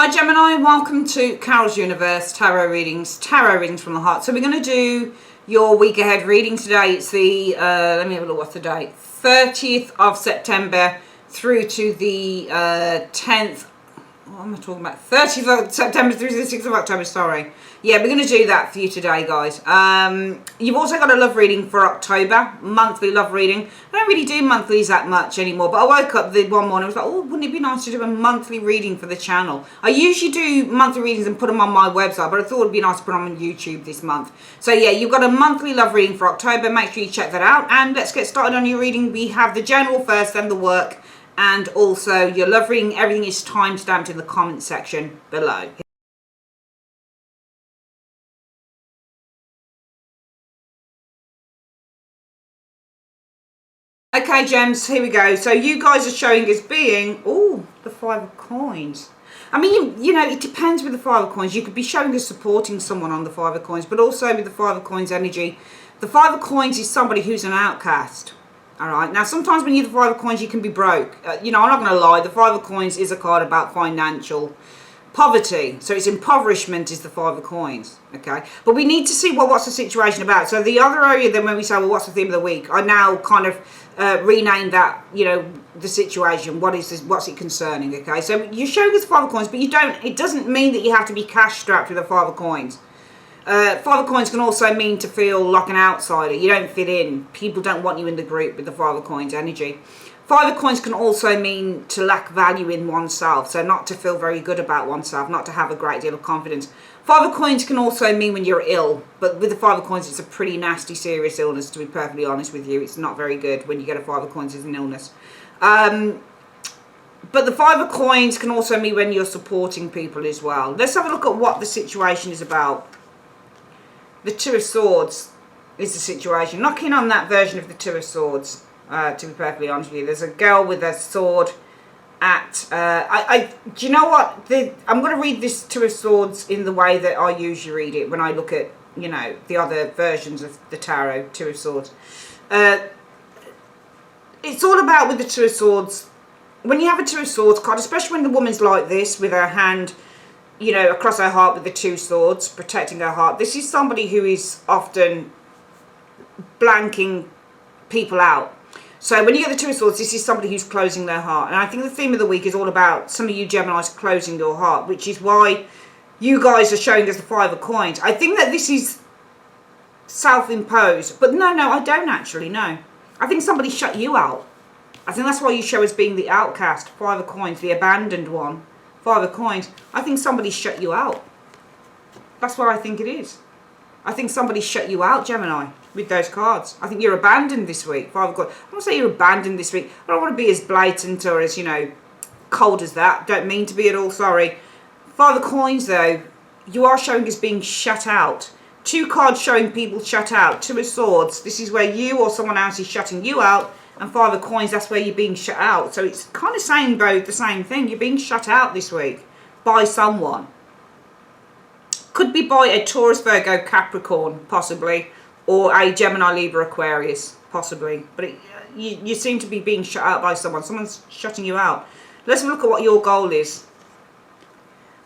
Hi Gemini, welcome to Carol's Universe Tarot Readings from the heart. So we're going to do your week ahead reading today. It's the, let me have a look, what's the date? 30th of September through to the 10th, what am I talking about? 30th of September through to the 6th of October, sorry. Yeah, we're going to do that for you today, guys. You've also got a love reading for October, monthly love reading. I don't really do monthlies that much anymore, but I woke up one morning and was like, oh, wouldn't it be nice to do a monthly reading for the channel? I usually do monthly readings and put them on my website, but I thought it would be nice to put them on YouTube this month. So yeah, you've got a monthly love reading for October. Make sure you check that out. And let's get started on your reading. We have the general first, then the work, and also your love reading. Everything is time-stamped in the comment section below. Okay, gems, here we go. So you guys are showing as being, oh, the Five of Coins. I mean, you know, it depends with the Five of Coins. You could be showing as supporting someone on the Five of Coins, but also with the Five of Coins energy, the Five of Coins is somebody who's an outcast. All right. Now, sometimes when you're the Five of Coins, you can be broke. You know, I'm not going to lie. The Five of Coins is a card about financial poverty. So it's impoverishment is the Five of Coins. Okay. But we need to see, well, what's the situation about? So the other area, then when we say, well, what's the theme of the week? I now kind of rename that, you know, the situation. What is this? What's it concerning? Okay. So you're showing us Five of Coins, but you don't, it doesn't mean that you have to be cash strapped with a Five of Coins. Five of Coins can also mean to feel like an outsider. You don't fit in. People don't want you in the group with the Five of Coins energy. Five of Coins can also mean to lack value in oneself. So not to feel very good about oneself. Not to have a great deal of confidence. Five of Coins can also mean when you're ill. But with the Five of Coins, it's a pretty nasty, serious illness, to be perfectly honest with you. It's not very good when you get a Five of Coins as an illness. But the Five of Coins can also mean when you're supporting people as well. Let's have a look at what the situation is about. The Two of Swords is the situation. Not keen on that version of the Two of Swords, to be perfectly honest with you. There's a girl with a sword at... do you know what? I'm going to read this Two of Swords in the way that I usually read it when I look at, you know, the other versions of the tarot, Two of Swords. It's all about with the Two of Swords. When you have a Two of Swords card, especially when the woman's like this with her hand, you know, across her heart with the two swords, protecting her heart. This is somebody who is often blanking people out. So when you get the Two of Swords, this is somebody who's closing their heart. And I think the theme of the week is all about some of you Geminis closing your heart, which is why you guys are showing us the Five of Coins. I think that this is self-imposed. But no, I don't actually, no. I think somebody shut you out. I think that's why you show as being the outcast, Five of Coins, the abandoned one. Five of Coins. I think somebody shut you out. That's what I think it is. I think somebody shut you out, Gemini, with those cards. I think you're abandoned this week. Five of Coins. I don't say you're abandoned this week. I don't want to be as blatant or as, you know, cold as that. Don't mean to be at all, sorry. Five of Coins, though, you are showing as being shut out. Two cards showing people shut out. Two of Swords. This is where you or someone else is shutting you out. And Five of Coins, that's where you're being shut out. So it's kind of saying both the same thing. You're being shut out this week by someone. Could be by a Taurus, Virgo, Capricorn, possibly. Or a Gemini, Libra, Aquarius, possibly. But you seem to be being shut out by someone. Someone's shutting you out. Let's look at what your goal is.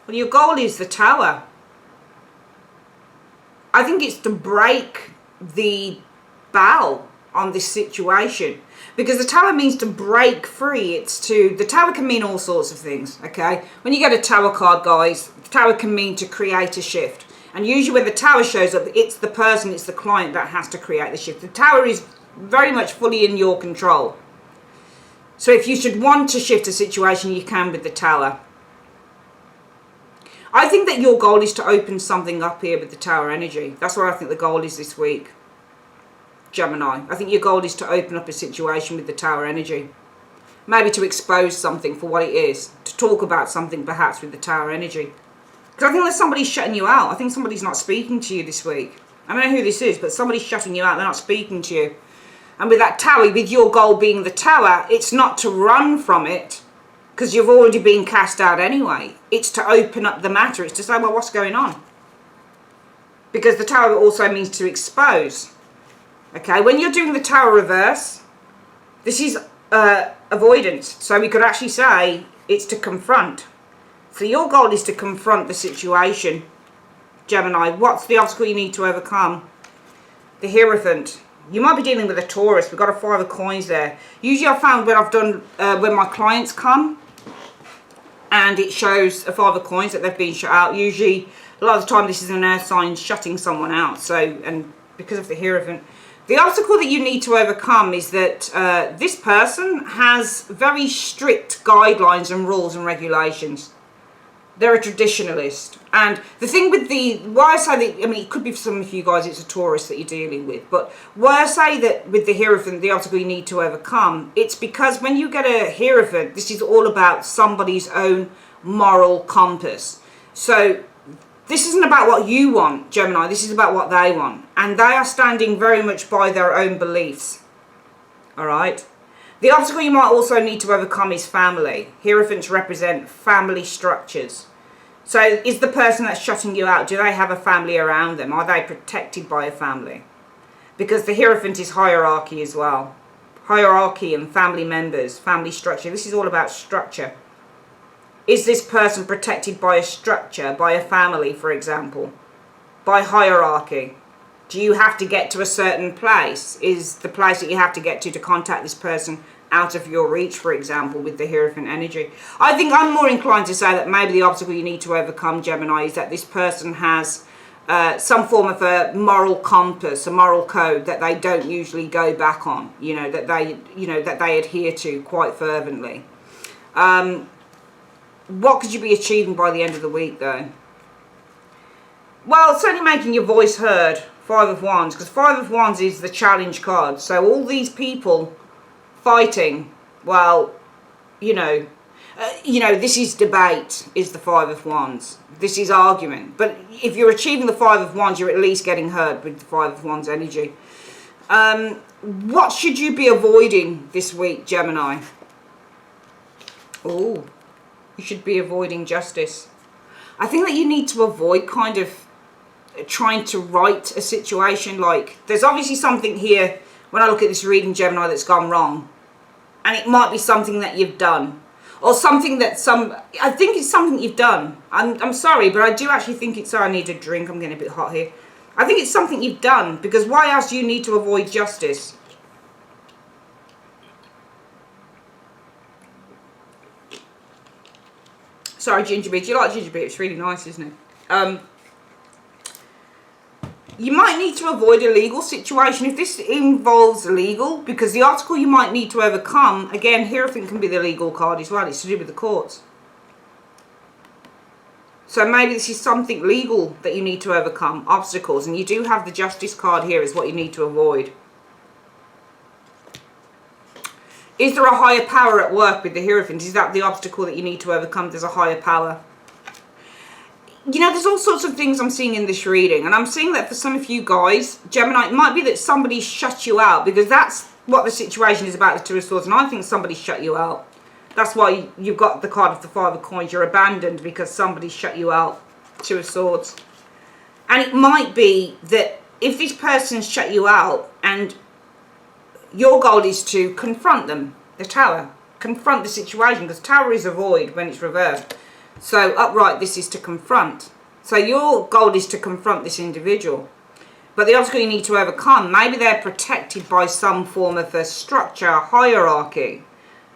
Well, your goal is the Tower. I think it's to break the bow on this situation. Because the Tower means to break free. The Tower can mean all sorts of things, okay? When you get a Tower card, guys, the Tower can mean to create a shift. And usually when the Tower shows up, it's the person, it's the client that has to create the shift. The Tower is very much fully in your control. So if you should want to shift a situation, you can with the Tower. I think that your goal is to open something up here with the Tower energy. That's what I think the goal is this week. Gemini. I think your goal is to open up a situation with the Tower energy. Maybe to expose something for what it is. To talk about something perhaps with the Tower energy. Because I think that somebody's shutting you out. I think somebody's not speaking to you this week. I don't know who this is, but somebody's shutting you out. They're not speaking to you. And with that Tower, with your goal being the Tower, it's not to run from it. Because you've already been cast out anyway. It's to open up the matter. It's to say, well, what's going on? Because the Tower also means to expose. Okay, when you're doing the Tower reverse, this is avoidance. So we could actually say it's to confront. So your goal is to confront the situation, Gemini. What's the obstacle you need to overcome? The Hierophant. You might be dealing with a Taurus. We've got a 5 of coins there. Usually I've found when I've done, when my clients come and it shows a 5 of coins that they've been shut out, usually a lot of the time this is an earth sign shutting someone out. So, and because of the Hierophant. The obstacle that you need to overcome is that this person has very strict guidelines and rules and regulations. They're a traditionalist. And the thing with why I say that, I mean, it could be for some of you guys, it's a Taurus that you're dealing with. But why I say that with the Hierophant, the obstacle you need to overcome, it's because when you get a Hierophant, this is all about somebody's own moral compass. So this isn't about what you want, Gemini. This is about what they want. And they are standing very much by their own beliefs. All right? The obstacle you might also need to overcome is family. Hierophants represent family structures. So is the person that's shutting you out, do they have a family around them? Are they protected by a family? Because the Hierophant is hierarchy as well. Hierarchy and family members, family structure. This is all about structure. Is this person protected by a structure, by a family, for example? By hierarchy? Do you have to get to a certain place? Is the place that you have to get to contact this person out of your reach, for example, with the Hierophant energy? I think I'm more inclined to say that maybe the obstacle you need to overcome, Gemini, is that this person has some form of a moral compass, a moral code that they don't usually go back on, that they adhere to quite fervently. What could you be achieving by the end of the week, though? Well, certainly making your voice heard. 5 of Wands, because 5 of Wands is the challenge card. So all these people fighting, well, this is debate, is the 5 of Wands. This is argument. But if you're achieving the 5 of Wands, you're at least getting heard with the 5 of Wands energy. What should you be avoiding this week, Gemini? Oh, you should be avoiding justice. I think that you need to avoid kind of trying to right a situation. Like, there's obviously something here when I look at this reading, Gemini, that's gone wrong. And it might be something that you've done. Or something that I think it's something you've done. I'm sorry, but I do actually think it's, I need a drink, I'm getting a bit hot here. I think it's something you've done, because why else do you need to avoid justice? Sorry, ginger beer. Do you like ginger beer? It's really nice, isn't it? You might need to avoid a legal situation if this involves legal, because the article you might need to overcome, again, Hierophant can be the legal card as well. It's to do with the courts. So maybe this is something legal that you need to overcome, obstacles, and you do have the Justice card here as what you need to avoid. Is there a higher power at work with the Hierophant? Is that the obstacle that you need to overcome? There's a higher power. There's all sorts of things I'm seeing in this reading. And I'm seeing that for some of you guys, Gemini, it might be that somebody shut you out. Because that's what the situation is about, the Two of Swords. And I think somebody shut you out. That's why you've got the card of the 5 of Coins. You're abandoned because somebody shut you out. Two of Swords. And it might be that if this person's shut you out and your goal is to confront them, the Tower, confront the situation, because Tower is avoid when it's reversed. So upright, this is to confront. So your goal is to confront this individual. But the obstacle you need to overcome, maybe they're protected by some form of a structure, hierarchy,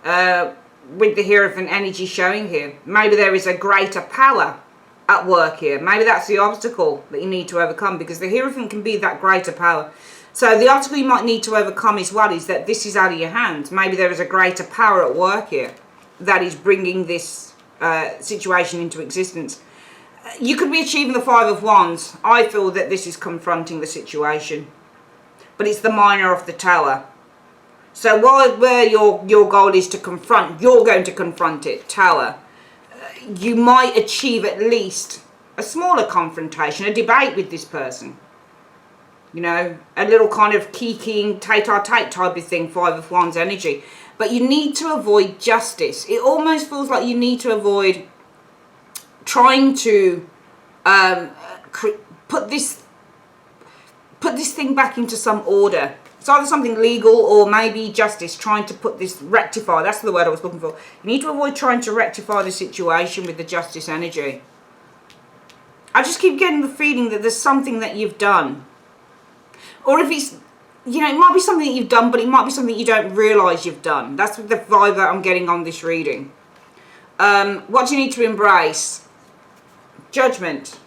with the Hierophant energy showing here. Maybe there is a greater power at work here. Maybe that's the obstacle that you need to overcome, because the Hierophant can be that greater power. So the obstacle you might need to overcome as well is that this is out of your hands. Maybe there is a greater power at work here that is bringing this situation into existence. You could be achieving the 5 of Wands. I feel that this is confronting the situation, but it's the minor of the Tower. So where your goal is to confront, you're going to confront it, Tower. You might achieve at least a smaller confrontation, a debate with this person. A little kind of kicking, tete-a-tete type of thing, 5 of Wands energy. But you need to avoid justice. It almost feels like you need to avoid trying to put this thing back into some order. It's either something legal or maybe justice, trying to put this, rectify, that's the word I was looking for. You need to avoid trying to rectify the situation with the justice energy. I just keep getting the feeling that there's something that you've done. Or if it's, you know, it might be something that you've done, but it might be something you don't realise you've done. That's the vibe that I'm getting on this reading. What do you need to embrace? Judgment.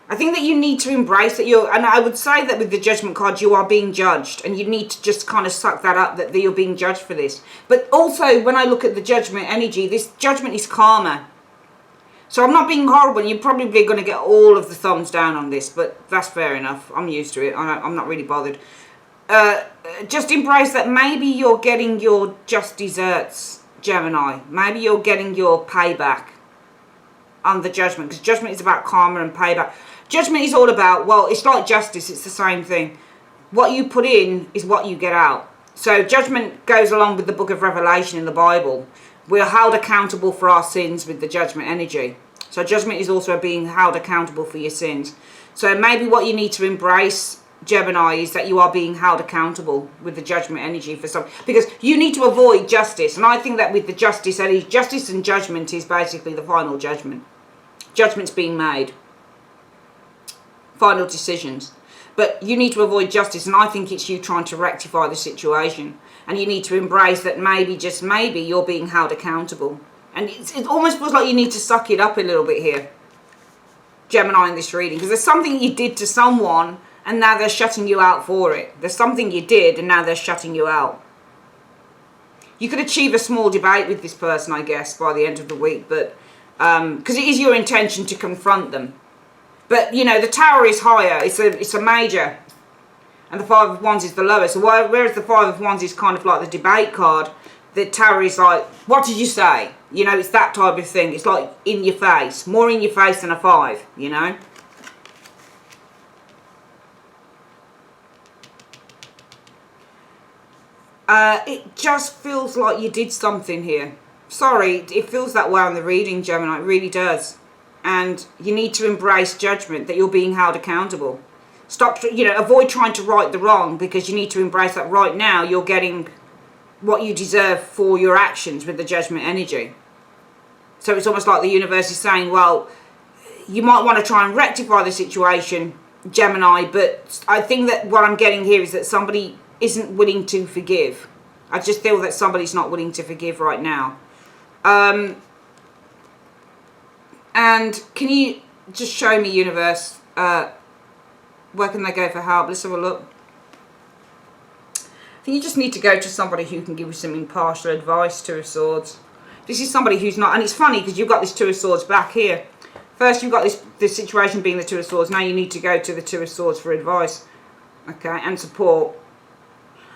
I think that you need to embrace that and I would say that with the Judgment card, you are being judged, and you need to just kind of suck that up, that you're being judged for this. But also, when I look at the Judgment energy, this Judgment is karma. So I'm not being horrible, and you're probably going to get all of the thumbs down on this, but that's fair enough. I'm used to it. I'm not really bothered. Just embrace that maybe you're getting your just desserts, Gemini. Maybe you're getting your payback on the Judgment, because Judgment is about karma and payback. Judgment is all about, well, it's like justice, it's the same thing. What you put in is what you get out. So Judgment goes along with the book of Revelation in the Bible. We're held accountable for our sins with the Judgment energy. So Judgment is also being held accountable for your sins. So maybe what you need to embrace, Gemini, is that you are being held accountable with the Judgment energy for something. Because you need to avoid justice. And I think that with the justice energy, justice and judgment is basically the final judgment. Judgment's being made. Final decisions. But you need to avoid justice, and I think it's you trying to rectify the situation. And you need to embrace that maybe, just maybe, you're being held accountable. And it almost feels like you need to suck it up a little bit here, Gemini, in this reading. Because there's something you did to someone, and now they're shutting you out for it. There's something you did, and now they're shutting you out. You could achieve a small debate with this person, I guess, by the end of the week. But because it is your intention to confront them. But, you know, the Tower is higher. It's a major. And the Five of Wands is the lower. So whereas the Five of Wands is kind of like the debate card, the Tower is like, what did you say? You know, it's that type of thing. It's like in your face. More in your face than a 5, you know. It just feels like you did something here. Sorry, it feels that way on the reading, Gemini. It really does. And you need to embrace judgment, that you're being held accountable. Stop, you know, avoid trying to right the wrong, because you need to embrace that right now you're getting what you deserve for your actions with the Judgment energy. So it's almost like the universe is saying, well, you might want to try and rectify the situation, Gemini, but I think that what I'm getting here is that somebody isn't willing to forgive. I just feel that somebody's not willing to forgive right now. And can you just show me, universe, where can they go for help? Let's have a look. I think you just need to go to somebody who can give you some impartial advice, Two of Swords. This is somebody who's not, and it's funny because you've got this Two of Swords back here. First you've got this situation being the Two of Swords. Now you need to go to the Two of Swords for advice, okay, and support.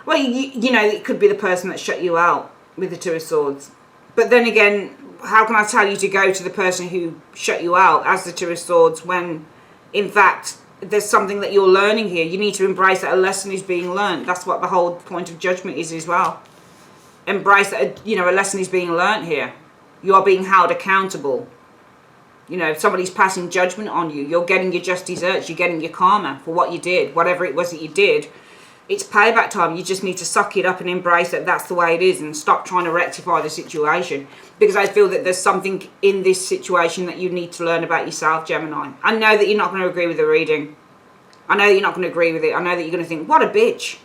Well, you know, it could be the person that shut you out with the Two of Swords. But then again, how can I tell you to go to the person who shut you out as the Two of Swords when, in fact, there's something that you're learning here? You need to embrace that a lesson is being learned. That's what the whole point of judgment is as well. Embrace that, you know, a lesson is being learned here. You are being held accountable. You know, somebody's passing judgment on you. You're getting your just desserts. You're getting your karma for what you did. Whatever it was that you did. It's payback time. You just need to suck it up and embrace that that's the way it is, and stop trying to rectify the situation. Because I feel that there's something in this situation that you need to learn about yourself, Gemini. I know that you're not going to agree with the reading. I know that you're not going to agree with it. I know that you're going to think, what a bitch.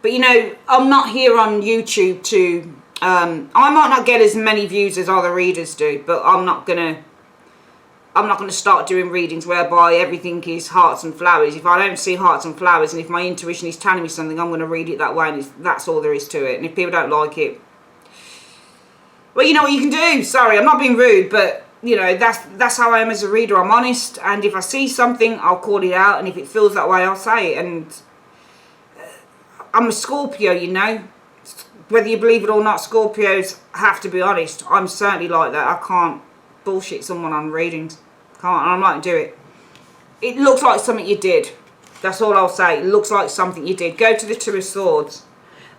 But, you know, I'm not here on YouTube to... I might not get as many views as other readers do, but I'm not going to start doing readings whereby everything is hearts and flowers. If I don't see hearts and flowers, and if my intuition is telling me something, I'm going to read it that way, and that's all there is to it. And if people don't like it, well, you know what you can do. Sorry, I'm not being rude, but, you know, that's how I am as a reader. I'm honest, and if I see something, I'll call it out, and if it feels that way, I'll say it. And I'm a Scorpio, you know. Whether you believe it or not, Scorpios have to be honest. I'm certainly like that. I can't bullshit someone on readings. Can't, and I'm not going to do it. It looks like something you did. That's all I'll say. It looks like something you did. Go to the Two of Swords.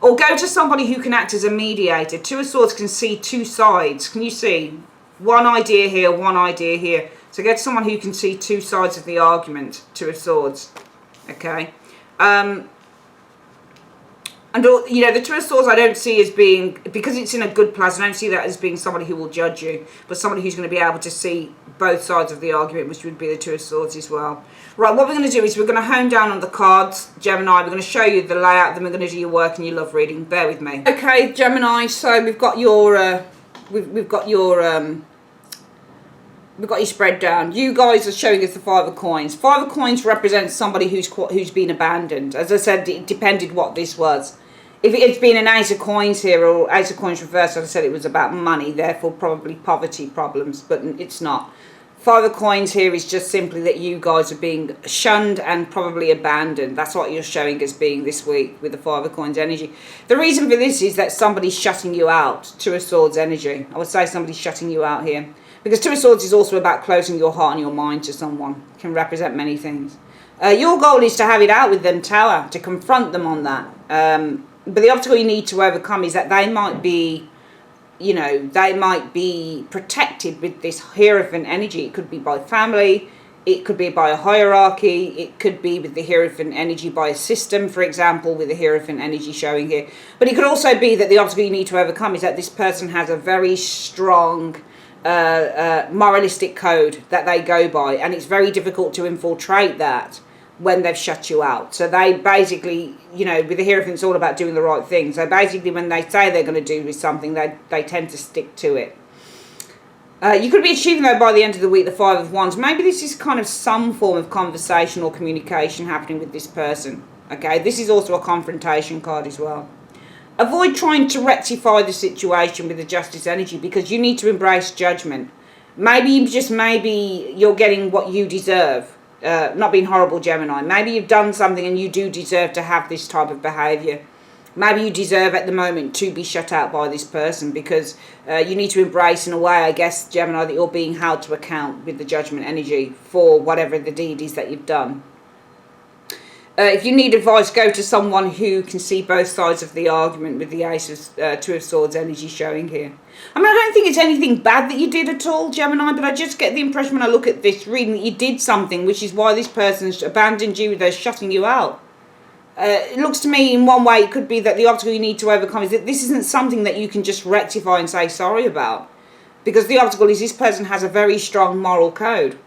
Or go to somebody who can act as a mediator. Two of Swords can see two sides. Can you see? One idea here, one idea here. So go to someone who can see two sides of the argument. Two of Swords. Okay. And, you know, the Two of Swords I don't see as being, because it's in a good place, I don't see that as being somebody who will judge you, but somebody who's going to be able to see both sides of the argument, which would be the Two of Swords as well. Right, what we're going to do is we're going to hone down on the cards, Gemini. We're going to show you the layout, then we're going to do your work and your love reading. Bear with me. Okay, Gemini, so we've got your, we've got your spread down. You guys are showing us the Five of Coins. Five of Coins represents somebody who's been abandoned. As I said, it depended what this was. If it had been an Ace of Coins here, or Ace of Coins reversed, as I said, it was about money, therefore probably poverty problems, but it's not. Five of Coins here is just simply that you guys are being shunned and probably abandoned. That's what you're showing as being this week with the Five of Coins energy. The reason for this is that somebody's shutting you out. Two of Swords energy. I would say somebody's shutting you out here. Because Two of Swords is also about closing your heart and your mind to someone. It can represent many things. Your goal is to have it out with them, Tower, to confront them on that. But the obstacle you need to overcome is that they might be, you know, they might be protected with this Hierophant energy. It could be by family, it could be by a hierarchy, it could be with the Hierophant energy by a system, for example, with the Hierophant energy showing here. But it could also be that the obstacle you need to overcome is that this person has a very strong moralistic code that they go by, and it's very difficult to infiltrate that when they've shut you out. So they basically, you know, with the Hierophant, it's all about doing the right thing. So basically when they say they're going to do something, they tend to stick to it. You could be achieving, though, by the end of the week, the Five of Wands. Maybe this is kind of some form of conversation or communication happening with this person. Okay, this is also a confrontation card as well. Avoid trying to rectify the situation with the Justice energy, because you need to embrace judgment. Maybe you're getting what you deserve. Not being horrible, Gemini. Maybe you've done something and you do deserve to have this type of behaviour. Maybe you deserve at the moment to be shut out by this person, because you need to embrace, in a way, I guess, Gemini, that you're being held to account with the Judgment energy for whatever the deed is that you've done. If you need advice, go to someone who can see both sides of the argument, with the Ace of Two of Swords energy showing here. I mean, I don't think it's anything bad that you did at all, Gemini, but I just get the impression when I look at this reading that you did something, which is why this person's abandoned you, they're shutting you out. It looks to me, in one way, it could be that the obstacle you need to overcome is that this isn't something that you can just rectify and say sorry about. Because the obstacle is this person has a very strong moral code.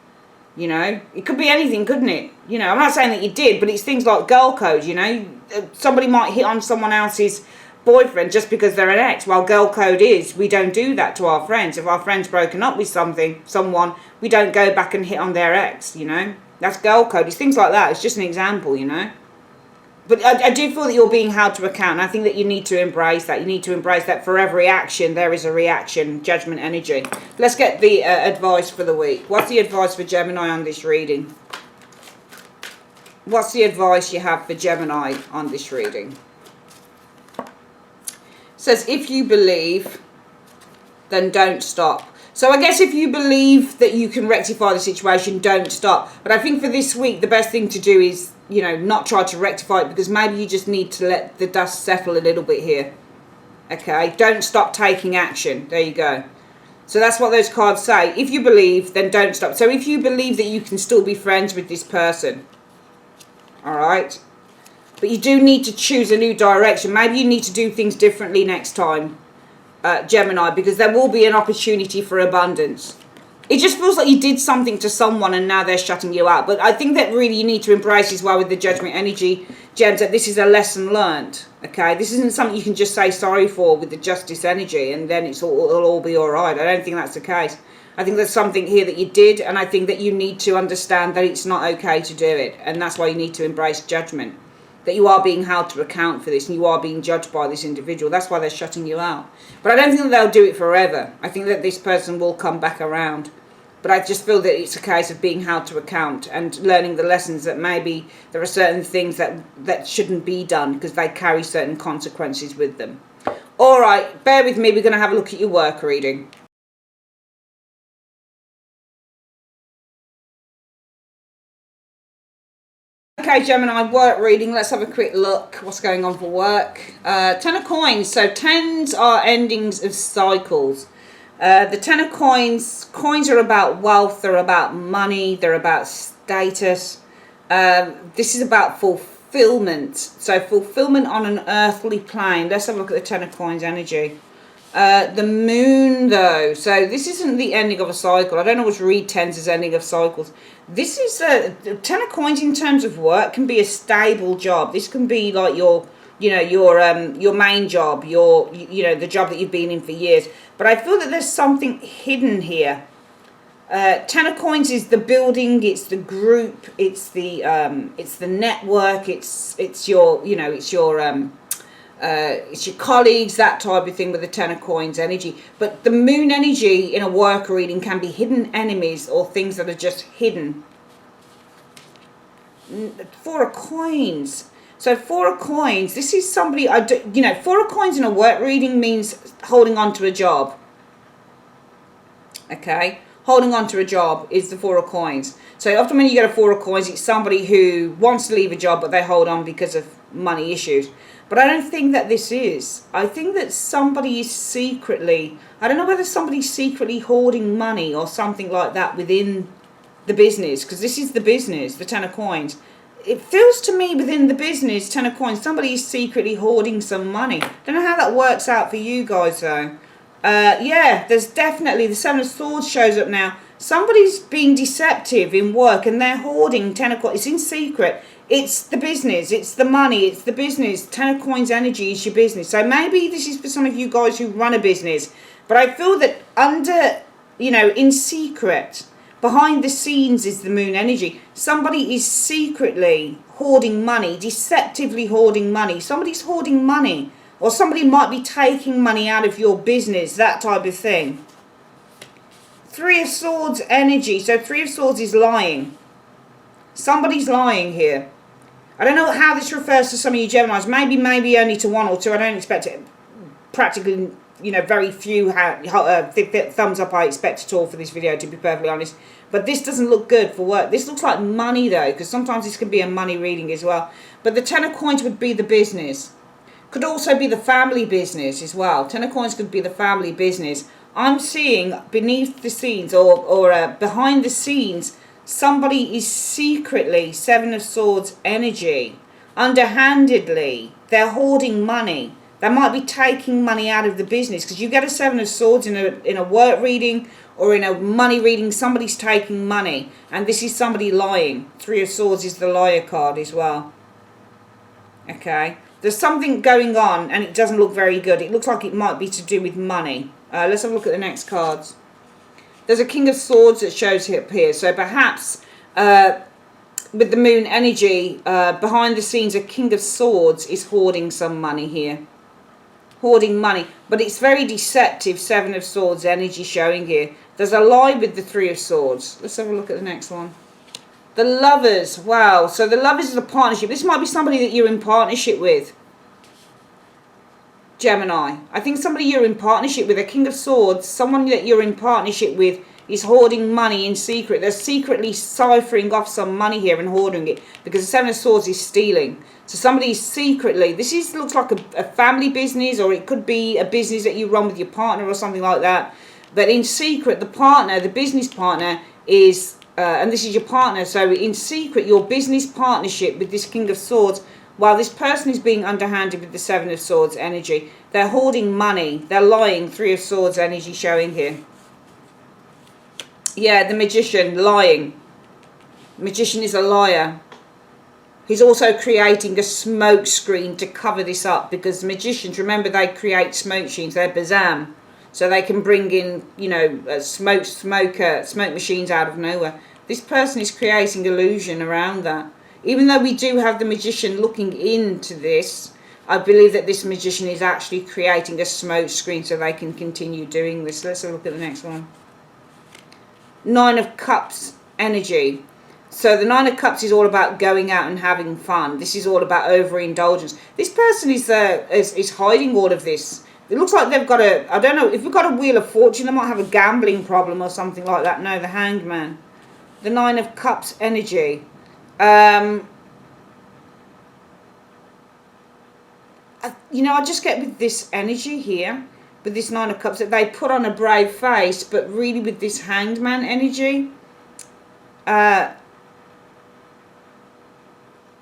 You know, it could be anything, couldn't it? You know, I'm not saying that you did, but it's things like girl code, you know. Somebody might hit on someone else's boyfriend just because they're an ex. Well, girl code is we don't do that to our friends. If our friend's broken up with someone, we don't go back and hit on their ex, you know. That's girl code. It's things like that. It's just an example, you know. But I do feel that you're being held to account. And I think that you need to embrace that. You need to embrace that for every action, there is a reaction, Judgment energy. Let's get the advice for the week. What's the advice for Gemini on this reading? What's the advice you have for Gemini on this reading? It says, if you believe, then don't stop. So I guess if you believe that you can rectify the situation, don't stop. But I think for this week, the best thing to do is, you know, not try to rectify it, because maybe you just need to let the dust settle a little bit here. Okay, don't stop taking action. There you go. So that's what those cards say. If you believe, then don't stop. So if you believe that you can still be friends with this person, all right, but you do need to choose a new direction. Maybe you need to do things differently next time, Gemini, because there will be an opportunity for abundance. It just feels like you did something to someone and now they're shutting you out. But I think that really you need to embrace as well with the Judgment energy, Gems, that this is a lesson learned. Okay, this isn't something you can just say sorry for with the Justice energy and then it'll all be all right. I don't think that's the case. I think there's something here that you did, and I think that you need to understand that it's not okay to do it, and that's why you need to embrace judgment. That you are being held to account for this and you are being judged by this individual. That's why they're shutting you out. But I don't think that they'll do it forever. I think that this person will come back around. But I just feel that it's a case of being held to account and learning the lessons that maybe there are certain things that shouldn't be done because they carry certain consequences with them. All right, bear with me. We're going to have a look at your work reading. Okay, Gemini, work reading. Let's have a quick look. What's going on for work? Ten of Coins. So tens are endings of cycles. The Ten of Coins are about wealth. They're about money. They're about status. This is about fulfillment. So fulfillment on an earthly plane. Let's have a look at the Ten of Coins energy. The moon, though. So this isn't the ending of a cycle. I don't always read tens as ending of cycles. This is Ten of Coins in terms of work can be a stable job. This can be like your main job, the job that you've been in for years. But I feel that there's something hidden here. Ten of Coins is the building, it's the group, it's the network, it's your colleagues, that type of thing with the Ten of Coins energy. But the moon energy in a work reading can be hidden enemies or things that are just hidden. Four of Coins. So Four of Coins, this is somebody, Four of Coins in a work reading means holding on to a job. Okay, holding on to a job is the Four of Coins. So often when you get a Four of Coins, it's somebody who wants to leave a job, but they hold on because of money issues. But I don't think that this is. I think that somebody is secretly, I don't know whether somebody's secretly hoarding money or something like that within the business, because this is the business, the Ten of Coins. It feels to me within the business, Ten of Coins, somebody is secretly hoarding some money. Don't know how that works out for you guys though. Yeah, there's definitely, the Seven of Swords shows up now. Somebody's being deceptive in work and they're hoarding Ten of Coins. It's in secret. It's the business, it's the money, it's the business. Ten of Coins energy is your business. So maybe this is for some of you guys who run a business. But I feel that in secret, behind the scenes is the moon energy. Somebody is secretly hoarding money, deceptively hoarding money. Somebody's hoarding money. Or somebody might be taking money out of your business, that type of thing. Three of Swords energy. So Three of Swords is lying. Somebody's lying here. I don't know how this refers to some of you Geminis. Maybe only to one or two. I don't expect it. Practically, very few thumbs up I expect at all for this video, to be perfectly honest. But this doesn't look good for work. This looks like money, though, because sometimes this can be a money reading as well. But the Ten of Coins would be the business. Could also be the family business as well. Ten of Coins could be the family business. I'm seeing beneath the scenes or behind the scenes, somebody is secretly, Seven of Swords energy, underhandedly, they're hoarding money. They might be taking money out of the business, because you get a Seven of Swords in a work reading or in a money reading, somebody's taking money, and this is somebody lying. Three of Swords is the liar card as well. Okay, there's something going on and it doesn't look very good. It looks like it might be to do with money. Let's have a look at the next cards. There's a King of Swords that shows up here. So perhaps with the moon energy, behind the scenes, a King of Swords is hoarding some money here. Hoarding money. But it's very deceptive, Seven of Swords energy showing here. There's a lie with the Three of Swords. Let's have a look at the next one. The Lovers. Wow. So the Lovers is a partnership. This might be somebody that you're in partnership with. Gemini. I think somebody you're in partnership with, a King of Swords, someone that you're in partnership with is hoarding money in secret. They're secretly ciphering off some money here and hoarding it, because the Seven of Swords is stealing. So somebody is secretly, looks like a family business, or it could be a business that you run with your partner or something like that. But in secret, the partner, the business partner is, and this is your partner, so in secret, your business partnership with this King of Swords, while this person is being underhanded with the Seven of Swords energy, they're hoarding money, they're lying. Three of Swords energy showing here. Yeah, the Magician, lying. Magician is a liar. He's also creating a smoke screen to cover this up, because magicians, remember, they create smoke screens, they're Bazam. So they can bring in, smoke machines out of nowhere. This person is creating illusion around that. Even though we do have the Magician looking into this, I believe that this Magician is actually creating a smoke screen so they can continue doing this. Let's have a look at the next one. Nine of Cups energy. So the Nine of Cups is all about going out and having fun. This is all about overindulgence. This person is hiding all of this. It looks like they've got I don't know, if we've got a Wheel of Fortune, they might have a gambling problem or something like that. No, the Hanged Man. The Nine of Cups energy. I just get with this energy here, with this Nine of Cups, that they put on a brave face, but really with this Hanged Man energy,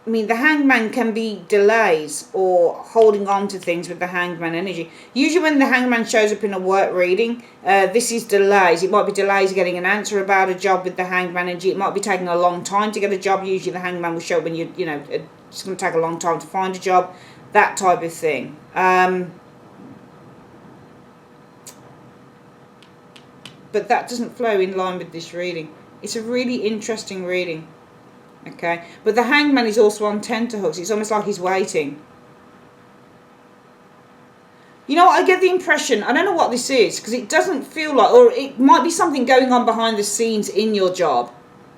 I mean, the hangman can be delays or holding on to things with the hangman energy. Usually when the hangman shows up in a work reading, this is delays. It might be delays getting an answer about a job with the hangman energy. It might be taking a long time to get a job. Usually the hangman will show when you know, it's going to take a long time to find a job. That type of thing. But that doesn't flow in line with this reading. It's a really interesting reading. Okay, but the hangman is also on tenterhooks. It's almost like he's waiting. You know what, I get the impression, I don't know what this is, because it doesn't feel like, or it might be something going on behind the scenes in your job,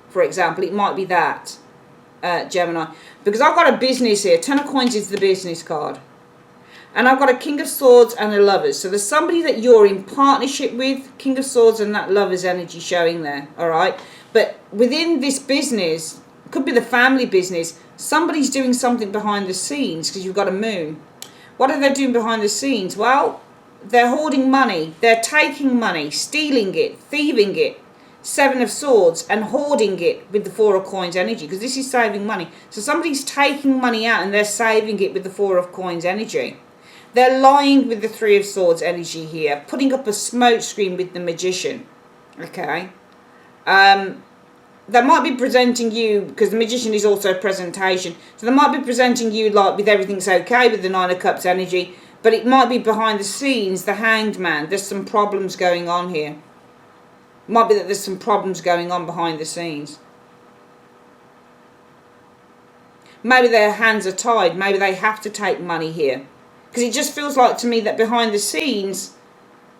for example. It might be that, Gemini. Because I've got a business here. Ten of Coins is the business card. And I've got a King of Swords and a Lovers. So there's somebody that you're in partnership with, King of Swords and that Lovers energy showing there, all right? But within this business, could be the family business, somebody's doing something behind the scenes because you've got a moon. What are they doing behind the scenes? Well, they're hoarding money. They're taking money, stealing it, thieving it. Seven of Swords and hoarding it with the Four of Coins energy, because this is saving money. So somebody's taking money out and they're saving it with the Four of Coins energy. They're lying with the Three of Swords energy here, putting up a smoke screen with the Magician. Okay. They might be presenting you, because the Magician is also a presentation, so they might be presenting you like with everything's okay with the Nine of Cups energy, but it might be behind the scenes, the Hanged Man. There's some problems going on here. It might be that there's some problems going on behind the scenes. Maybe their hands are tied. Maybe they have to take money here. Because it just feels like to me that behind the scenes,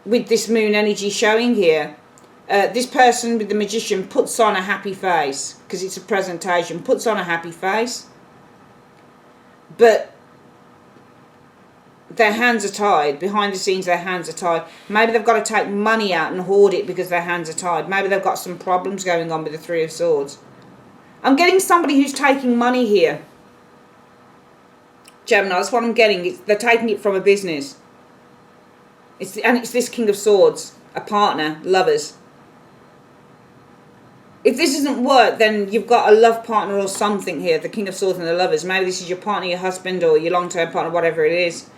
with this moon energy showing here, this person with the Magician puts on a happy face, because it's a presentation, puts on a happy face, but their hands are tied. Behind the scenes, their hands are tied. Maybe they've got to take money out and hoard it because their hands are tied. Maybe they've got some problems going on with the Three of Swords. I'm getting somebody who's taking money here. Gemini, that's what I'm getting. They're taking it from a business. And it's this King of Swords, a partner, lovers. If this doesn't work, then you've got a love partner or something here, the King of Swords and the Lovers. Maybe this is your partner, your husband, or your long-term partner, whatever it is.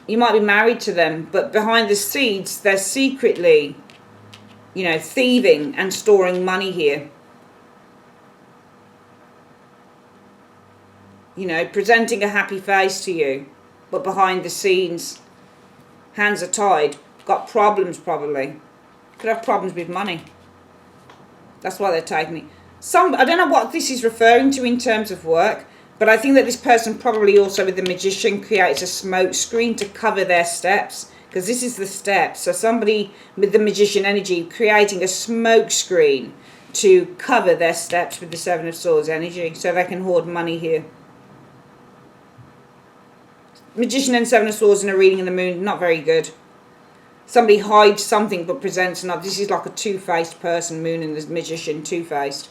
You might be married to them, but behind the scenes, they're secretly, you know, thieving and storing money here. You know, presenting a happy face to you, but behind the scenes, hands are tied, got problems probably. Could have problems with money. That's why they're taking it. I don't know what this is referring to in terms of work, but I think that this person probably also with the Magician creates a smoke screen to cover their steps, because this is the steps. So somebody with the Magician energy creating a smoke screen to cover their steps with the Seven of Swords energy, so they can hoard money here. Magician and Seven of Swords in a reading of the moon, not very good. Somebody hides something but presents not. This is like a two-faced person, moon and the Magician, two-faced.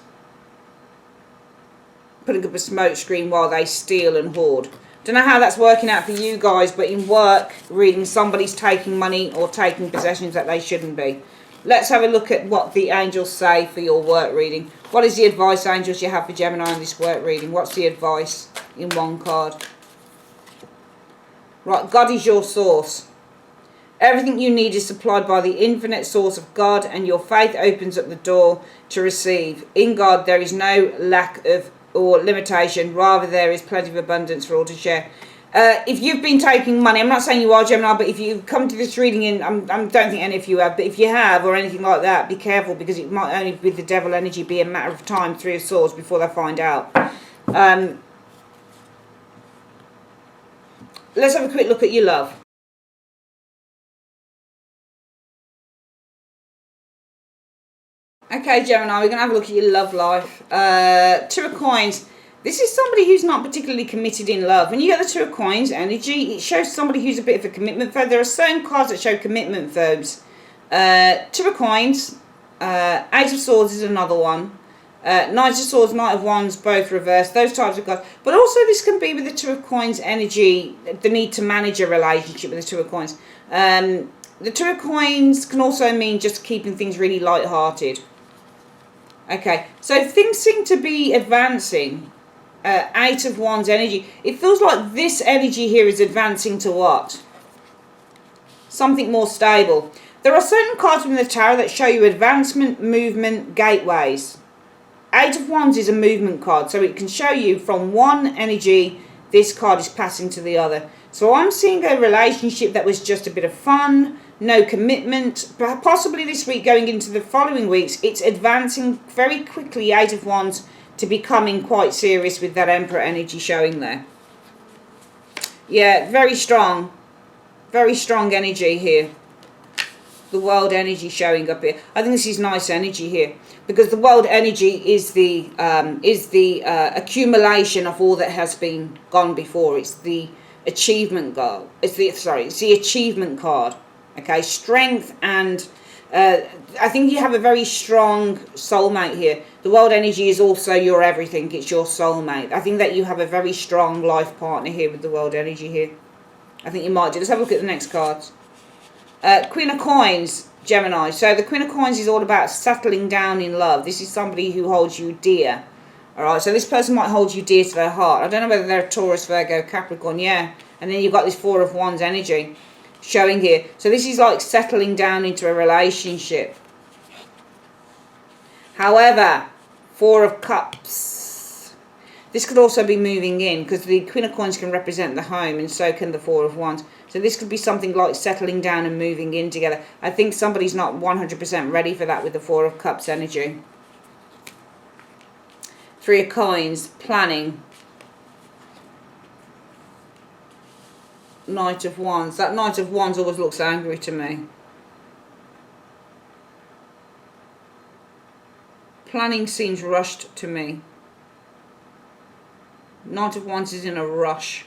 Putting up a smoke screen while they steal and hoard. Don't know how that's working out for you guys, but in work reading, somebody's taking money or taking possessions that they shouldn't be. Let's have a look at what the angels say for your work reading. What is the advice, angels, you have for Gemini in this work reading? What's the advice in one card? Right, God is your source. Everything you need is supplied by the infinite source of God, and your faith opens up the door to receive. In God there is no lack of or limitation, rather there is plenty of abundance for all to share. If you've been taking money, I'm not saying you are, Gemini, but if you've come to this reading in, I don't think any of you have, but if you have or anything like that, be careful, because it might only, with the devil energy, be a matter of time, Three of Swords, before they find out. Let's have a quick look at your love. Okay, Gemini, we're going to have a look at your love life. Two of Coins. This is somebody who's not particularly committed in love. When you get the Two of Coins energy, it shows somebody who's a bit of a commitment phobe. There are certain cards that show commitment phobes. Two of Coins. Eight of Swords is another one. Knight of Swords, Knight of Wands, both reversed. Those types of cards. But also this can be with the Two of Coins energy, the need to manage a relationship with the Two of Coins. The Two of Coins can also mean just keeping things really light-hearted. Okay, so things seem to be advancing Eight of Wands energy. It feels like this energy here is advancing to what? Something more stable. There are certain cards within the tarot that show you advancement, movement, gateways. Eight of Wands is a movement card, so it can show you from one energy, this card is passing to the other. So I'm seeing a relationship that was just a bit of fun, no commitment, but possibly this week going into the following weeks, it's advancing very quickly, Eight of Wands, to becoming quite serious with that Emperor energy showing there. Yeah, very strong energy here. The world energy showing up here. I think this is nice energy here because the world energy is the accumulation of all that has been gone before. It's the achievement goal. It's the achievement card. Okay, strength and I think you have a very strong soulmate here. The world energy is also your everything. It's your soulmate. I think that you have a very strong life partner here with the world energy here. I think you might do. Let's have a look at the next cards. Queen of Coins, Gemini. So the Queen of Coins is all about settling down in love. This is somebody who holds you dear. Alright, so this person might hold you dear to their heart. I don't know whether they're a Taurus, Virgo, Capricorn, yeah. And then you've got this Four of Wands energy showing here. So this is like settling down into a relationship. However, Four of Cups. This could also be moving in because the Queen of Coins can represent the home and so can the Four of Wands. So this could be something like settling down and moving in together. I think somebody's not 100% ready for that with the Four of Cups energy. Three of Coins, planning. Knight of Wands. That Knight of Wands always looks angry to me. Planning seems rushed to me. Knight of Wands is in a rush.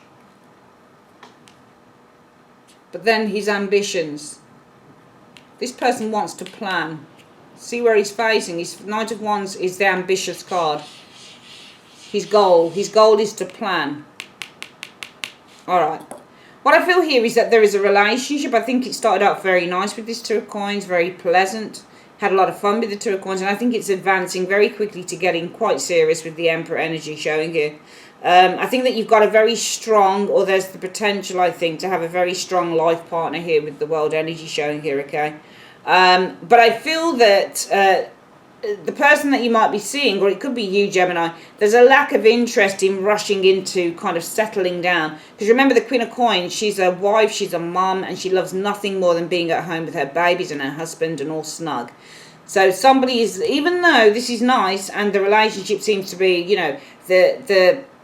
But then his ambitions. This person wants to plan. See where he's facing. His Knight of Wands is the ambitious card. His goal is to plan. Alright. What I feel here is that there is a relationship. I think it started out very nice with this Two of Coins. Very pleasant. Had a lot of fun with the Two of Coins. And I think it's advancing very quickly to getting quite serious with the Emperor energy showing here. I think that you've got a very strong, or there's the potential, I think, to have a very strong life partner here with the world energy showing here, okay? But I feel that the person that you might be seeing, or it could be you, Gemini, there's a lack of interest in rushing into kind of settling down. Because remember the Queen of Coins, she's a wife, she's a mum, and she loves nothing more than being at home with her babies and her husband and all snug. So somebody is, even though this is nice and the relationship seems to be, you know,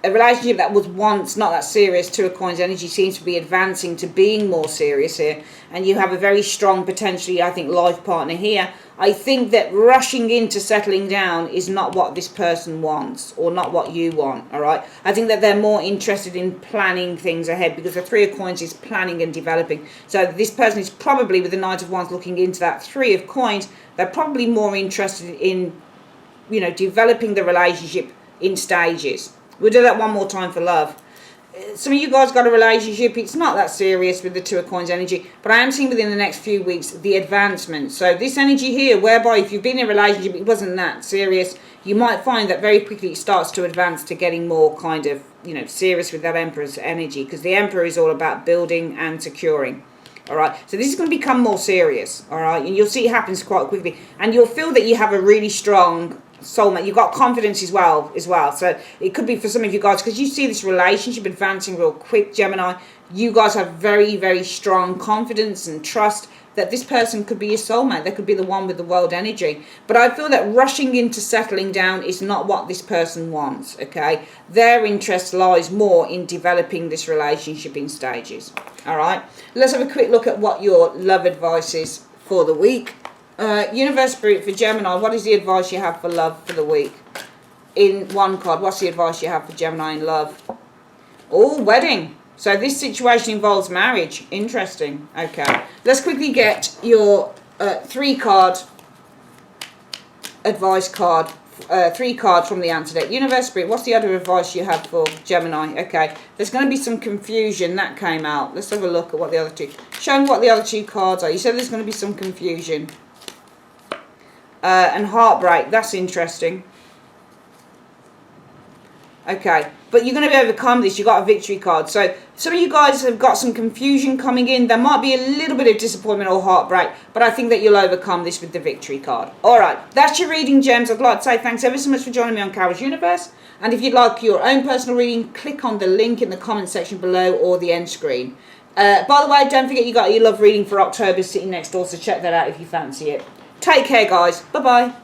a relationship that was once not that serious, Two of Coins energy seems to be advancing to being more serious here. And you have a very strong, potentially, I think, life partner here. I think that rushing into settling down is not what this person wants, or not what you want, all right? I think that they're more interested in planning things ahead, because the Three of Coins is planning and developing. So this person is probably, with the Knight of Wands looking into that Three of Coins, they're probably more interested in, you know, developing the relationship in stages. We'll do that one more time for love. Some of you guys got a relationship. It's not that serious with the Two of Coins energy, but I am seeing within the next few weeks the advancement. So this energy here, whereby if you've been in a relationship, it wasn't that serious, you might find that very quickly it starts to advance to getting more kind of, you know, serious with that Emperor's energy, because the Emperor is all about building and securing. All right, so this is going to become more serious. All right, and you'll see it happens quite quickly, and you'll feel that you have a really strong soulmate. You've got confidence as well. So it could be for some of you guys, because you see this relationship advancing real quick, Gemini. You guys have very, very strong confidence and trust that this person could be your soulmate. They could be the one with the world energy. But I feel that rushing into settling down is not what this person wants, okay? Their interest lies more in developing this relationship in stages. All right, let's have a quick look at what your love advice is for the week. Universe Spirit for Gemini, what is the advice you have for love for the week? In one card, what's the advice you have for Gemini in love? Oh, wedding. So this situation involves marriage. Interesting. Okay. Let's quickly get your 3-card advice card. 3 cards from the answer deck. Universe Spirit, what's the other advice you have for Gemini? Okay. There's going to be some confusion. That came out. Let's have a look at what the other two... Show me what the other 2 cards are. You said there's going to be some confusion. And heartbreak. That's interesting. Okay, but you're going to be overcome this. You got a victory card. So some of you guys have got some confusion coming in. There might be a little bit of disappointment or heartbreak, but I think that you'll overcome this with the victory card. All right, that's your reading, gems. I'd like to say thanks ever so much for joining me on Carol's Universe. And if you'd like your own personal reading, click on the link in the comment section below or the end screen. By the way, don't forget you got your love reading for October sitting next door, so check that out if you fancy it. Take care, guys. Bye-bye.